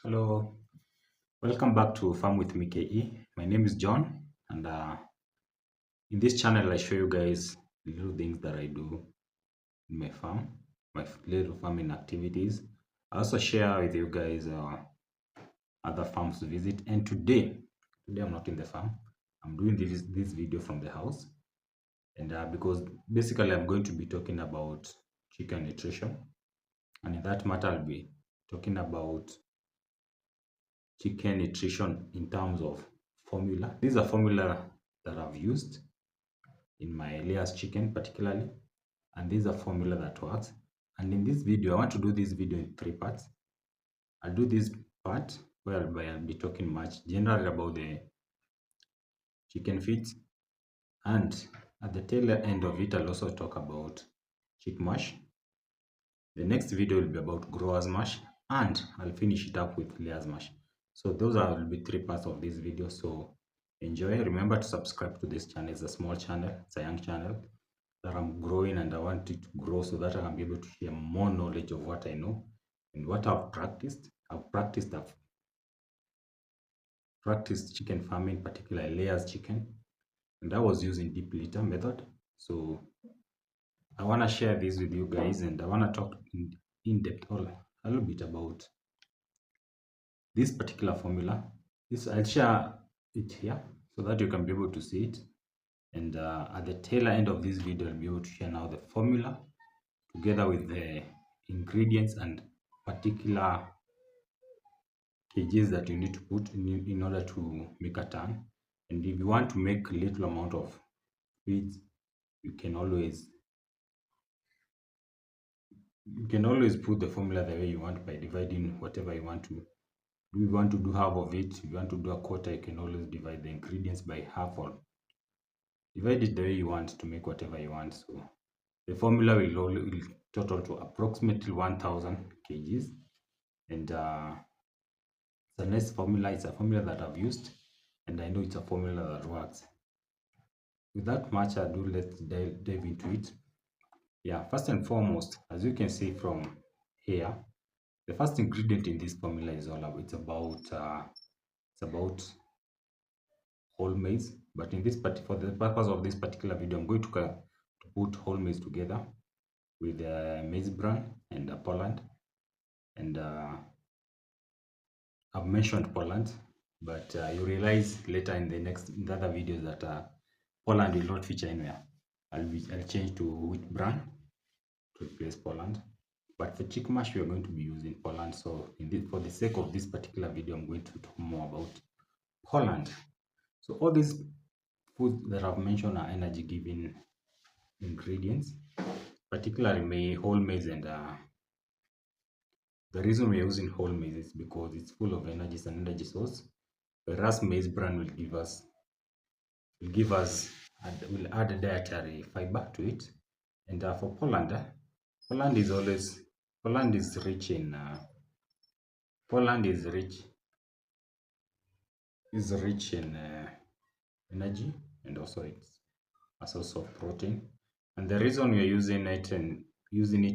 Hello, welcome back to Farm with me KE. My name is John, and in this channel, I show you guys the little things that I do in my farm, my little farming activities. I also share with you guys other farms to visit. And today I'm not in the farm. I'm doing this video from the house, and because basically I'm going to be talking about chicken nutrition, and in that matter, I'll be talking about chicken nutrition in terms of formula. These are formula that I've used in my layers chicken particularly, and these are formula that works. And in this video, I want to do this video in three parts. I'll do this part whereby I'll be talking much generally about the chicken feeds, and at the tail end of it, I'll also talk about chick mash. The next video will be about growers mash, and I'll finish it up with layers mash. So those will be three parts of this video. So enjoy. Remember to subscribe to this channel. It's a small channel, it's a young channel that I'm growing, and I want it to grow so that I can be able to share more knowledge of what I know and what I've practiced. I've practiced chicken farming, particularly layers chicken, and I was using deep litter method. So I want to share this with you guys, and I want to talk in depth a little bit about this particular formula. I'll share it here so that you can be able to see it. And at the tail end of this video, I'll be able to share now the formula together with the ingredients and particular kgs that you need to put in order to make a ton. And if you want to make a little amount of feeds, you can always put the formula the way you want by dividing whatever you want to do. If you want to do half of it, if you want to do a quarter, you can always divide the ingredients by half, or divide it the way you want to make whatever you want. So the formula will total to approximately 1000 kgs, and it's a nice formula. It's a formula that I've used, and I know it's a formula that works. Without much ado, let's dive into it. Yeah, first and foremost, as you can see from here, the first ingredient in this formula is it's about whole maize. But in this for the purpose of this particular video, I'm going to put whole maize together with maize bran and Poland. And I've mentioned Poland, but you realize later in the other videos that Poland will not feature anywhere. I'll change to wheat bran to replace Poland. But for chick mash, we are going to be using Poland. So for the sake of this particular video, I'm going to talk more about Poland. So all these foods that I've mentioned are energy giving ingredients, particularly whole maize. And the reason we're using whole maize is because it's full of energy, it's an energy source, whereas maize bran will add a dietary fiber to it. And for Poland, Poland is rich in energy, and also it's a source of protein. And the reason we're using it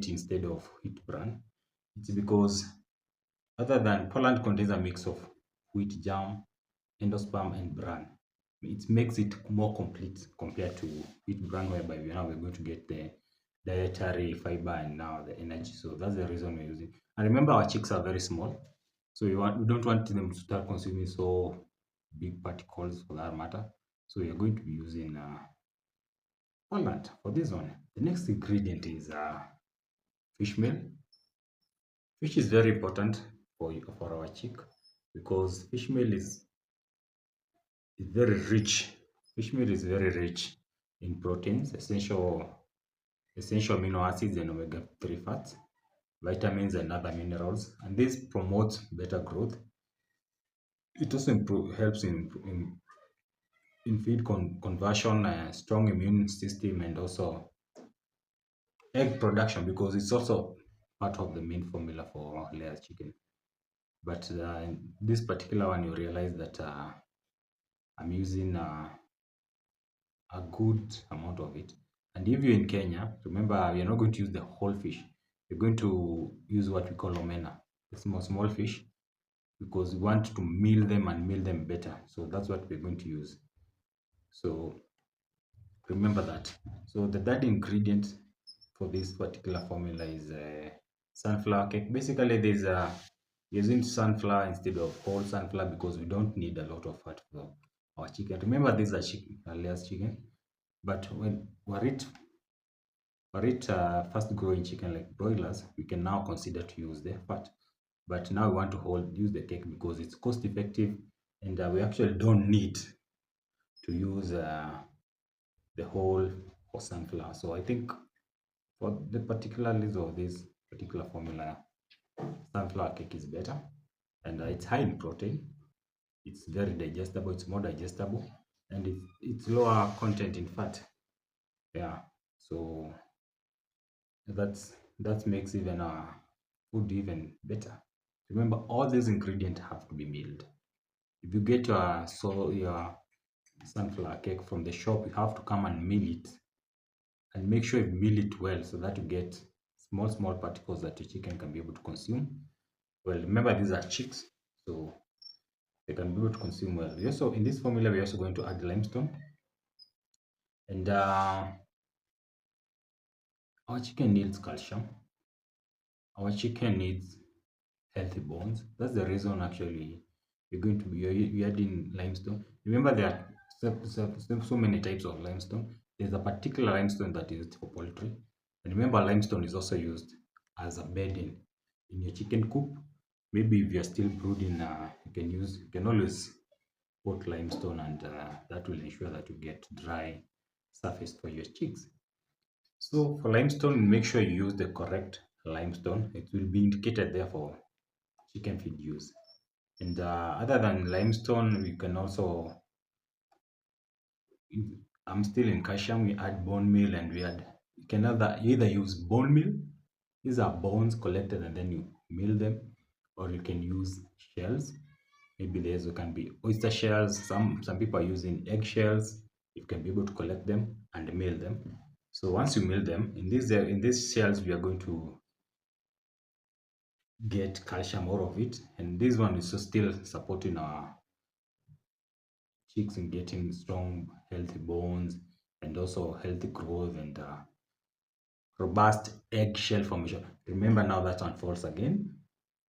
instead of wheat bran, it's because other than Poland contains a mix of wheat germ, endosperm, and bran. It makes it more complete compared to wheat bran, whereby we're going to get the dietary fiber and now the energy. So that's the reason we're using. And remember, our chicks are very small, so we don't want them to start consuming so big particles for that matter. So we are going to be using Poland for this one. The next ingredient is fish meal. Fish is very important for our chick, because fish meal is very rich. Fish meal is very rich in proteins, essential amino acids, and omega-3 fats, vitamins, and other minerals, and this promotes better growth. It also helps in feed conversion, strong immune system, and also egg production, because it's also part of the main formula for layer chicken. But in this particular one, you realize that I'm using a good amount of it. And if you're in Kenya, remember, you're not going to use the whole fish. You're going to use what we call omena, the small fish. because we want to meal them and meal them better. So that's what we're going to use. So remember that. So the third ingredient for this particular formula is sunflower cake. Basically, there's using sunflower instead of whole sunflower because we don't need a lot of fat for our chicken. Remember, these are chicken, layers chicken, but when we're fast growing chicken like broilers, we can now consider to use the fat. But now we want to use the cake because it's cost effective, and we actually don't need to use the whole or sunflower. So I think for the particulars of this particular formula, sunflower cake is better, and it's high in protein. It's very digestible. It's more digestible, and it's lower content in fat. Yeah. So that makes even our food even better. Remember, all these ingredients have to be milled. If you get your sunflower cake from the shop, you have to come and mill it, and make sure you mill it well so that you get small particles that your chicken can be able to consume. Well, remember these are chicks, so they can be able to consume well. We also, in this formula, we're also going to add limestone, and our chicken needs calcium. Our chicken needs healthy bones. That's the reason actually you're going to be you're adding limestone. Remember, there are so many types of limestone. There's a particular limestone that is used for poultry, and remember, limestone is also used as a bedding in your chicken coop. Maybe if you're still brooding, you can always put limestone, and that will ensure that you get dry surface for your chicks. So for limestone, make sure you use the correct limestone. It will be indicated there for chicken feed use. And other than limestone, we can also, I'm still in calcium, we add bone meal, and you can either use bone meal. These are bones collected and then you mill them, or you can use shells. Maybe there's can be oyster shells. Some people are using egg shells. You can be able to collect them and mill them. So once you mill them in these shells, we are going to get calcium out of it, and this one is still supporting our chicks in getting strong, healthy bones, and also healthy growth and robust eggshell formation. Remember now that one falls again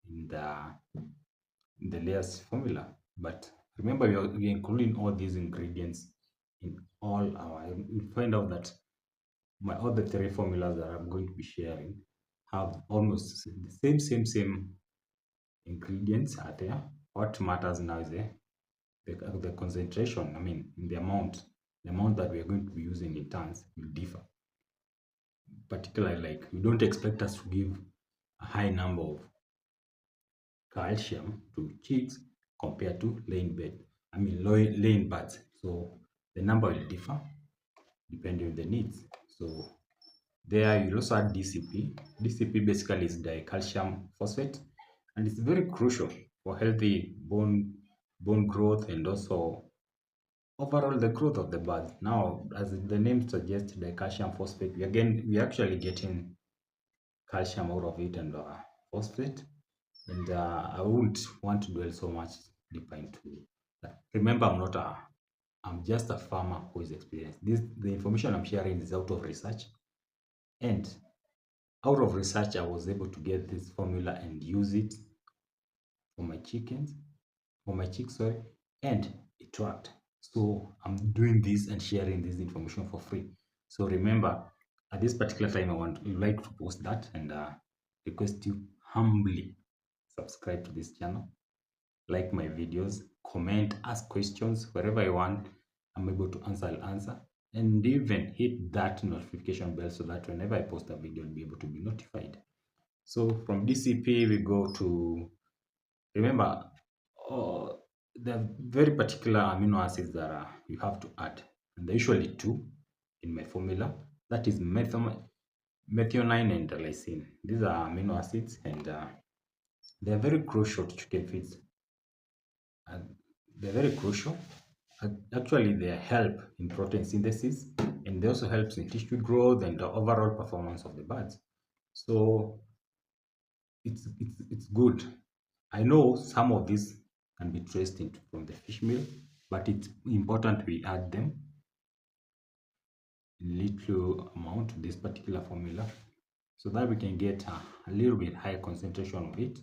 in the layers formula. But remember, we are including all these ingredients in all our. You'll find out that my other three formulas that I'm going to be sharing have almost the same ingredients are there. What matters now is the concentration. I mean, in the amount that we are going to be using in tons will differ. Particularly, like we don't expect us to give a high number of calcium to chicks compared to laying birds. So the number will differ depending on the needs. So there you also add DCP. DCP basically is dicalcium phosphate, and it's very crucial for healthy bone growth and also overall the growth of the bird. Now, as the name suggests, dicalcium phosphate, we're actually getting calcium out of it and phosphate. And I wouldn't want to dwell so much deeper into that. Remember, I'm just a farmer who is experienced. The information I'm sharing is out of research, and out of research, I was able to get this formula and use it for my chickens, for my chicks, sorry, and it worked. So I'm doing this and sharing this information for free. So remember, at this particular time, I would like to post that and request you humbly subscribe to this channel, like my videos, comment, ask questions wherever you want. I'm able to answer, I'll answer, and even hit that notification bell so that whenever I post a video, you'll be able to be notified. So from DCP, we go to, remember, uh, the very particular amino acids that you have to add, and there are usually two in my formula. That is methionine and lysine. These are amino acids, and they are very crucial to chicken feeds. And they're very crucial. Actually, they help in protein synthesis, and they also helps in tissue growth and the overall performance of the birds. So it's good I know some of these can be traced into from the fish meal, but it's important we add them in little amount to this particular formula so that we can get a little bit higher concentration of it.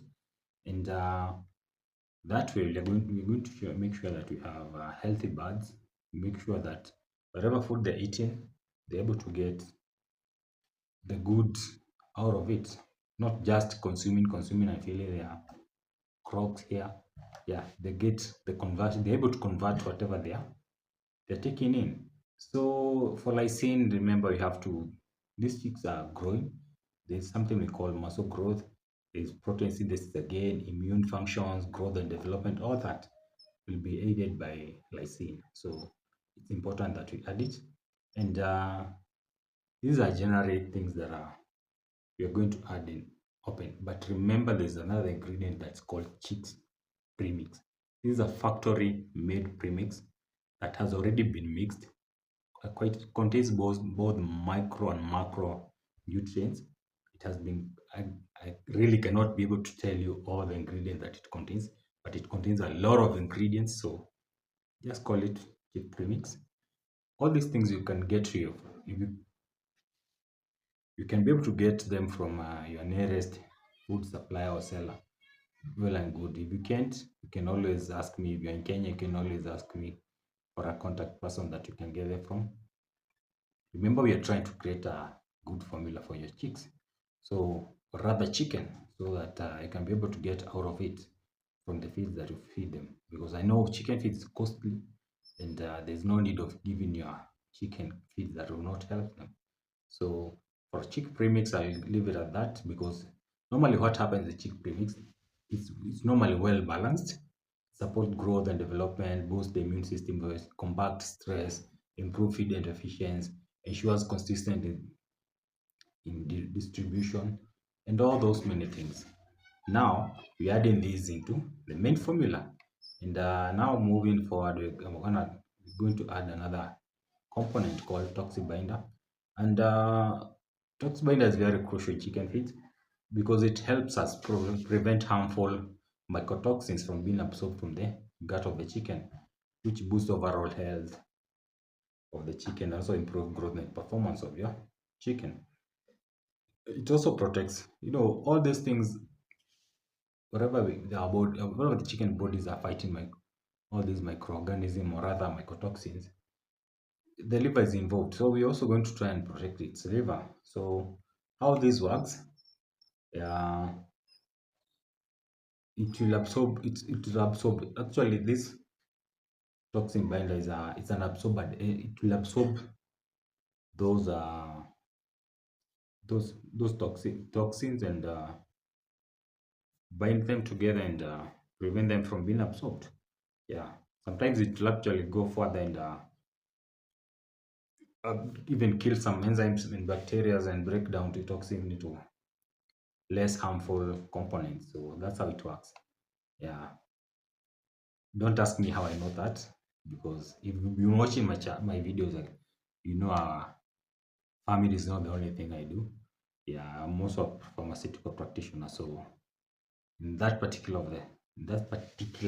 And that way we're going to make sure that we have healthy birds, make sure that whatever food they're eating, they're able to get the good out of it, not just consuming and feeling their crocs here. Yeah, they get the conversion, they're able to convert whatever they're taking in. So for lysine, remember you have to, these chicks are growing. There's something we call muscle growth. There's protein synthesis again, immune functions, growth and development, all that will be aided by lysine. So it's important that we add it. And these are generally things that are we are going to add in open. But remember, there's another ingredient that's called chicks premix. This is a factory made premix that has already been mixed. Quite contains both micro and macro nutrients. It has been I really cannot be able to tell you all the ingredients that it contains, but it contains a lot of ingredients. So just call it chick premix. All these things you can get to you can be able to get them from your nearest food supplier or seller. Well and good. If you can't, you can always ask me. If you're in Kenya, you can always ask me for a contact person that you can get them from. Remember, we are trying to create a good formula for your chicks. So rather chicken, so that I can be able to get out of it from the feeds that you feed them. Because I know chicken feed is costly, and there's no need of giving your chicken feeds that will not help them. So for chick premix, I'll leave it at that because normally what happens with chick premix is it's normally well balanced, support growth and development, boost the immune system, combat stress, improve feed and efficiency, ensures consistent in distribution, and all those many things. Now we're adding these into the main formula, and now moving forward, we're going to add another component called toxic binder, and toxic binder is very crucial in chicken feed because it helps us prevent harmful mycotoxins from being absorbed from the gut of the chicken, which boosts overall health of the chicken, also improve growth and performance of your chicken. It also protects, all these things, whatever the chicken bodies are fighting all these microorganisms or other mycotoxins, the liver is involved. So we're also going to try and protect its liver. So how this works, uh, it will absorb, actually this toxin binder it's an absorber. It will absorb those those toxins and bind them together and prevent them from being absorbed. Yeah, sometimes it will actually go further and even kill some enzymes and bacteria and break down the toxin into less harmful components. So that's how it works. Yeah, don't ask me how I know that because if you've been watching my videos, like, family is not the only thing I do. Yeah, I'm also a pharmaceutical practitioner. So in that particular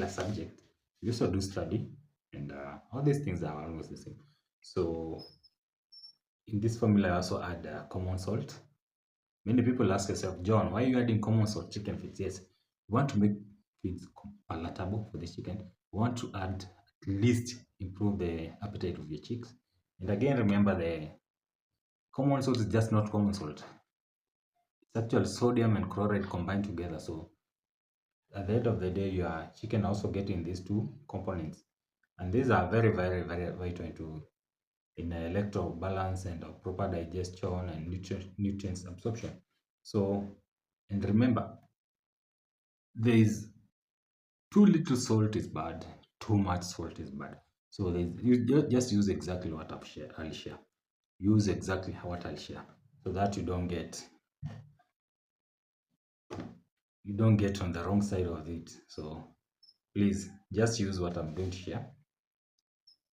subject, we also do study, and all these things are almost the same. So in this formula, I also add common salt. Many people ask themselves, John, why are you adding common salt chicken feeds? Yes, we want to make feeds palatable for the chicken. We want to add at least improve the appetite of your chicks. And again, remember the common salt is just not common salt. It's actually sodium and chloride combined together. So at the end of the day, your chicken also getting these two components. And these are very, very, very vital in electro balance and proper digestion and nutrients absorption. So, and remember, there is too little salt is bad, too much salt is bad. So just use exactly what I'll share. Use exactly what I'll share, so that you don't get on the wrong side of it. So please just use what I'm going to share,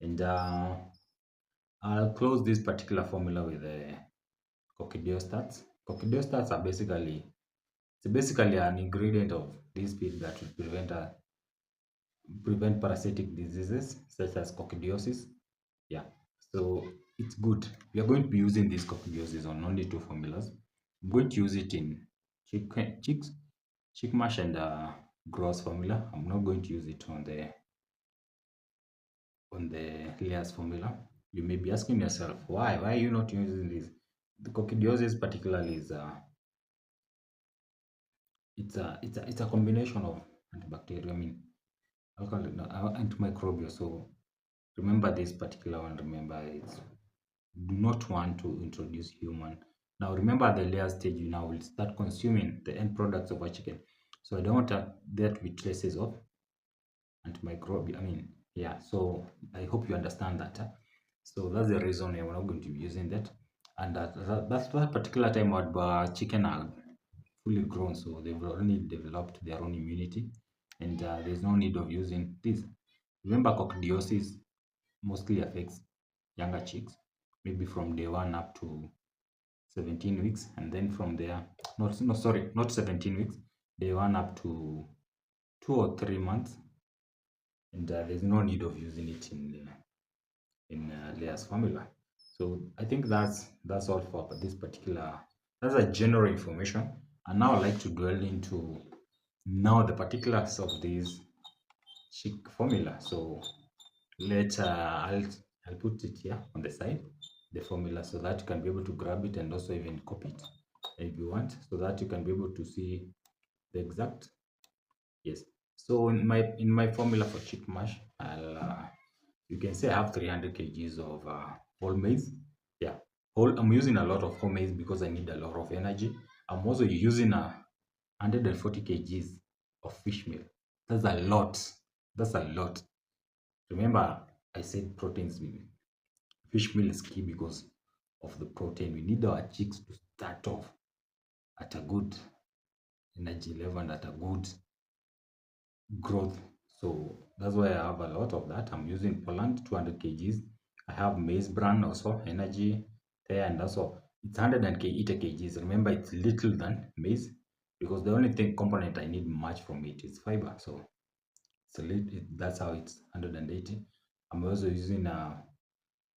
and I'll close this particular formula with the coccidiostats. Coccidiostats are basically It's basically an ingredient of this feed that will prevent parasitic diseases such as coccidiosis. Yeah, so it's good. We are going to be using this coccidiosis on only two formulas. I'm going to use it in chick mash and gross formula. I'm not going to use it on the layers formula. You may be asking yourself, why? Why are you not using this? The coccidiosis particularly is it's a combination of antibacterial, I mean, antimicrobial. So remember this particular one. Remember, it's do not want to introduce human. Now remember the layer stage. You now will start consuming the end products of our chicken. So I don't want there to be traces of antimicrobial. I mean, yeah. So I hope you understand that. So that's the reason we're not going to be using that. And that's that particular time our chicken are fully grown, so they've already developed their own immunity, and there's no need of using this. Remember, coccidiosis mostly affects younger chicks, maybe from day one up to 17 weeks, and then from there, not no sorry, not 17 weeks, day one up to 2 or 3 months, and there's no need of using it in Leah's formula. So I think that's all for this particular. That's a general information, and now I'd like to dwell into now the particulars of this chick formula. So let I'll put it here on the side, the formula, so that you can be able to grab it and also even copy it if you want, so that you can be able to see the exact. Yes. So in my formula for chick mash, you can say I have 300 kgs of whole maize. Yeah, I'm using a lot of whole maize because I need a lot of energy. I'm also using 140 kgs of fish meal. That's a lot. That's a lot. Remember, I said proteins. Fish meal is key because of the protein. We need our chicks to start off at a good energy level and at a good growth. So that's why I have a lot of that. I'm using Poland 200 kgs. I have maize bran also energy there, and also it's 180 kgs. Remember, it's little than maize because the only thing component I need much from it is fiber. So it's a little, that's how it's 180. I'm also using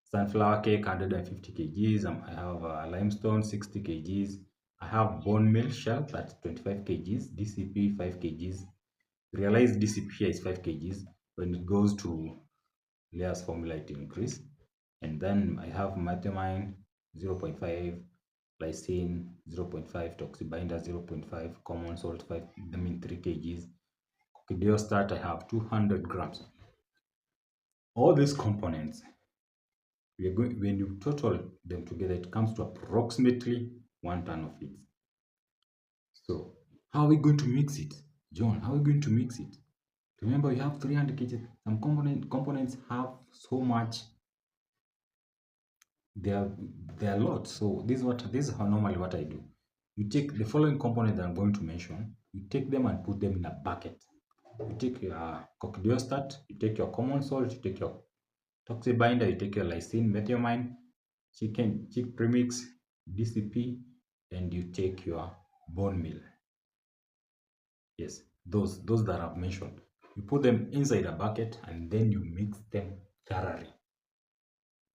sunflower cake 150 kgs. I have limestone 60 kgs. I have bone meal shell that's 25 kgs, DCP 5 kgs. Realize DCP here is 5 kgs. When it goes to layers formula, it increase. And then I have methamine 0.5, lysine 0.5, toxibinder 0.5, common salt 5, I mean 3 kgs. Coccidiostat I have 200 grams. All these components, we are going, when you total them together, it comes to approximately 1 ton of feeds. So how are we going to mix it? John, how are we going to mix it? Remember, you have 300 kg. Some components have so much. They are a lot. So this is how normally what I do. You take the following component that I'm going to mention. You take them and put them in a bucket. You take your coccidiostat. You take your common salt. You take your toxibinder. You take your lysine, methiamine, chick premix, DCP, and you take your bone meal. Yes, those that I've mentioned. You put them inside a bucket and then you mix them thoroughly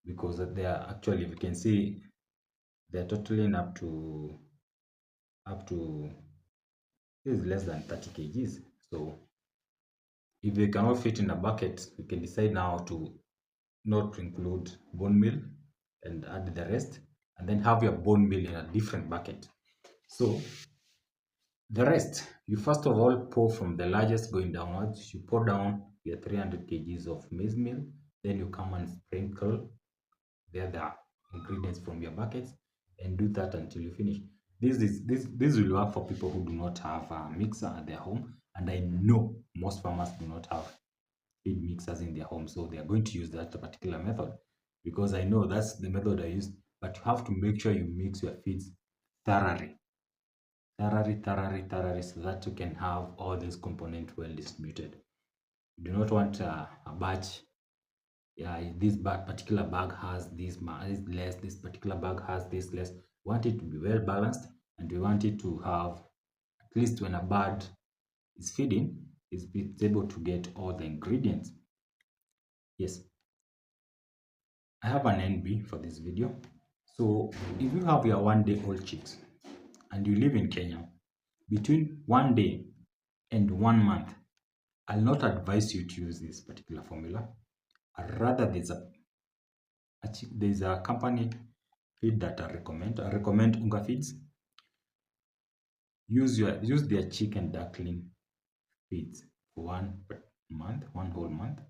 because they are actually, you can see, they're totaling up to this is less than 30 kgs. So if they cannot fit in a bucket, we can decide now to not include bone meal and add the rest, and then have your bone meal in a different bucket. So the rest, you first of all pour from the largest going downwards. You pour down your 300 kgs of maize meal, then you come and sprinkle the other ingredients from your buckets, and do that until you finish. This will work for people who do not have a mixer at their home, and I know most farmers do not have feed mixers in their home, so they are going to use that particular method because I know that's the method I use. But you have to make sure you mix your feeds thoroughly, thoroughly, so that you can have all these components well distributed. You do not want a batch. Yeah, this particular bag has this less, this particular bag has this less. We want it to be well balanced, and we want it to have At least when a bird is feeding, it's able to get all the ingredients. Yes, I have an NB for this video. So if you have your 1 day old chicks and you live in Kenya, between 1 day and 1 month, I'll not advise you to use this particular formula. Rather, there's a company feed that I recommend. I recommend Unga Feeds. Use their chicken duckling feeds for 1 month, 1 whole month.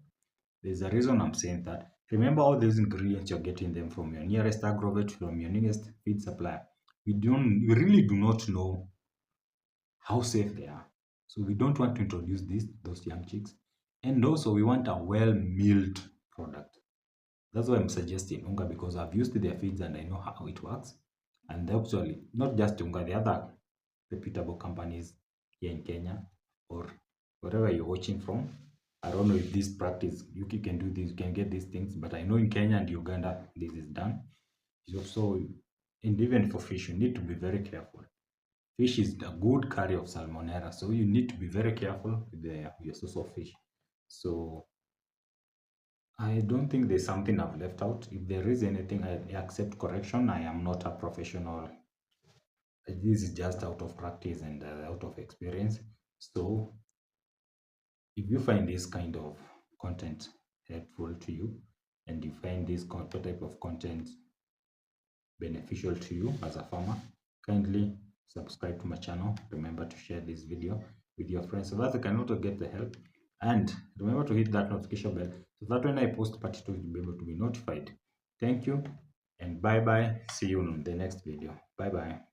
There's a reason I'm saying that. Remember, all these ingredients you're getting them from your nearest agrovet, from your nearest feed supplier. We really do not know how safe they are. So we don't want to introduce those young chicks. And also we want a well-milled product. That's why I'm suggesting Unga, because I've used their feeds and I know how it works. And actually, not just Unga, the other reputable companies here in Kenya or wherever you're watching from. I don't know if this practice, you can do this, you can get these things, but I know in Kenya and Uganda, this is done. So, and even for fish, you need to be very careful. Fish is a good carrier of salmonella, so you need to be very careful with your source of fish. So I don't think there's something I've left out. If there is anything, I accept correction. I am not a professional. This is just out of practice and out of experience. So if you find this kind of content helpful to you, and you find this type of content beneficial to you as a farmer, kindly subscribe to my channel. Remember to share this video with your friends so that they can also get the help. And remember to hit that notification bell so that when I post part 2, you'll be able to be notified. Thank you and bye bye. See you in the next video. Bye bye.